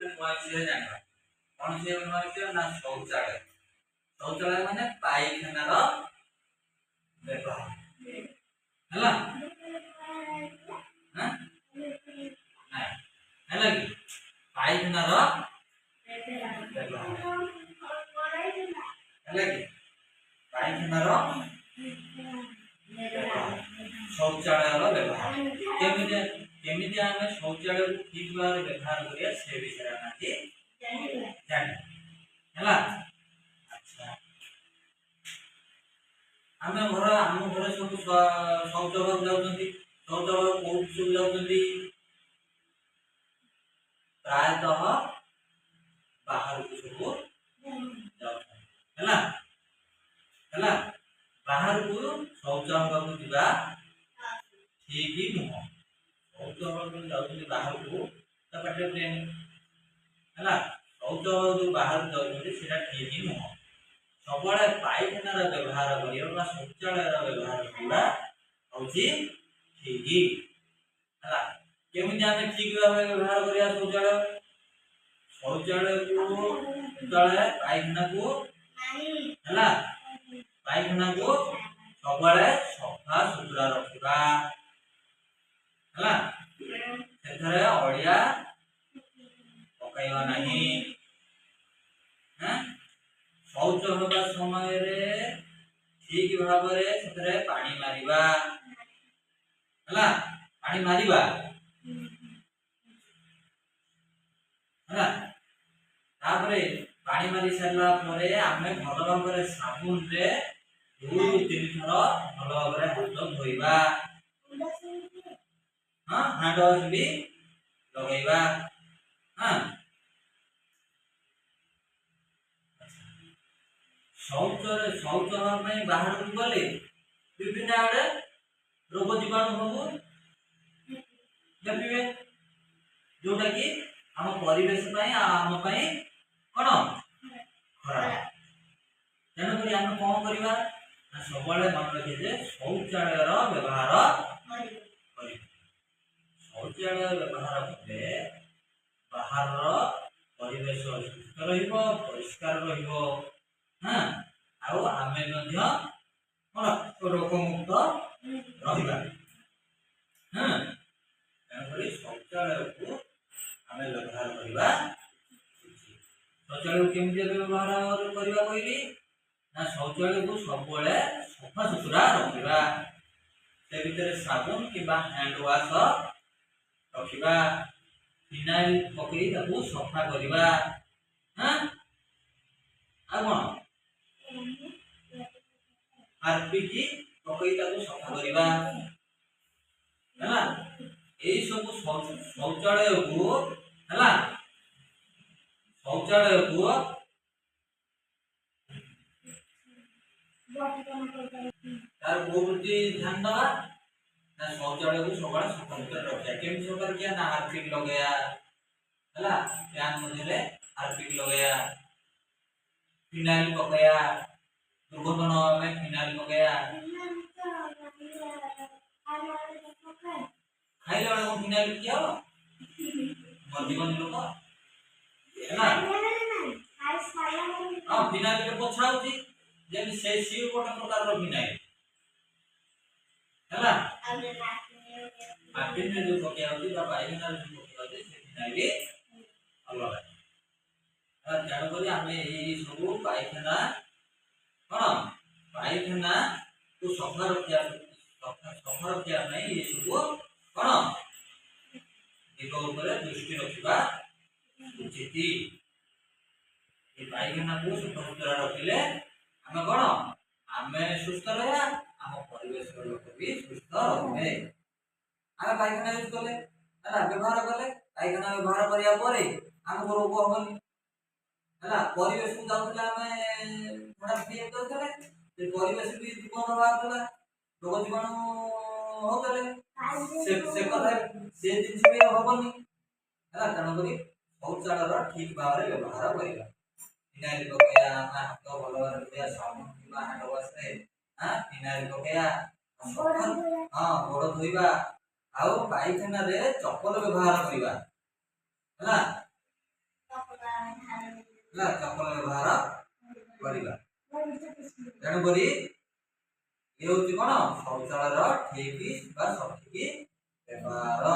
विषय जानवा कौन से विषय ना शौचालय शौचालय माने पायखानार व्यवहार हला हां हला कि पायखानार व्यवहार हला कि पायखानार शौचालय व्यवहार केमिति आमे शौचालय को ठीक भाव व्यवहार करिया से विषय आके जान हला अच्छा आमे घर सब शौच भाव जाउछंती शौच भाव कोउ सब जाउछंती प्रायतः बाहर को सब जाउछंती हला हला बाहर को शौच भाव को दिबा ठीक ही नुह शौच भाव को जाउछंती बाहर को त पटे प्लेन हला शौच भाव जो बाहर जाउछंती सेटा ठीक ही नुह सबले पायखानार व्यवहार करिया शौचालय व्यवहार करिया होची ठीक ही हला केमिति आमे ठीक भाव व्यवहार करिया शौचालय को तळे पायखाना को हला पायखाना को सबले सफा सुतरा रखिबा हला सेथरे ओडिया पकाइबा नहीं हां शौच होगा समय रे ठीक भाव रे सेथरे पानी मारिबा हला पानी मारिबा हला तापरे पानी मारी सरला परे आमे भलो भाव रे साबुन रे 2-3 थर भलो भाव रे हाथ धोइबा हां हाथ भी लगेबा हां शौच में बाहर को गले विभिन्न आड़े रोग जीवाणु सब व्यापीबे जोटा कि हम परिवेश आम कौन खराब तेणुक आम कौन करवा सब मन रखिए जे शौचालय व्यवहार शौचालय व्यवहार कले बाहर परिवेश सुस्थ परिष्कार हाँ आउ आमे मध्य रोग मुक्त रहिबा हाँ तेणुक शौचालय को आमे व्यवहार करवा शौचालय केमती व्यवहार करवा कहली ना शौचालय को सब सफा सुतरा रखा से भीतर साबुन कि हैंड वाश रखा फिनाइल पकई सफा करवा हाँ आ आरपीटी पकई सफा करवा हैला एई सब शौचालय को हैला शौचालय को तार प्रति ध्यान दवा ना शौचालय को सबा सफा सुतरा रखा केम सफा किया ना हार्पिक लगाया हैला फैन मझे हार्पिक लगाया फिनाइल पकाया दुर्घटना में फिनाइल पकाया खाइले वाला को फिनाइल किया मरजीवन लोक है ना हां फिनाइल के पोछा होती जे से सी कोन प्रकार रो फिनाइल हैला आदिन में जो पकाया होती बा पाइना जो पकाया होती से फिनाइल अलग है जान करी आमे ए सब पायखाना कौन पायखाना को सफा रखिया नहीं ये सब कौन दिग ऊपर दृष्टि रखा उचित ये पायखाना को सफा सुतरा रखिले आमे कौन आमे सुस्थ रहा आम परिवेश लोक भी सुस्थ रहे आमे पायखाना यूज कले व्यवहार कले पायखाना व्यवहार करिया परे आमको रोग होबनी हला परिवेश को जाउतला हमें थोड़ा बिहेव करतले से परिवेश भी दुर्गंध बाहरतला रोग जीवाणु होतले से कथा से दिन भी होबनी हला तण करी शौचालय ठीक भाव रे व्यवहार करिबा फिनाइल पकाया हाथ भलो भाव रे साबुन किबा हैंड वाश रे हां फिनाइल पकाया हां गोड़ धोइबा आउ पायखाना रे चप्पल व्यवहार करिबा हला ହେଲା ଚପଲ ବ୍ୟବହାର କରିବା ତେଣୁକରି ଇଏ ହଉଛି କଣ ଶୌଚାଳୟର ଠିକ ବା ସଠିକ ବ୍ୟବହାର।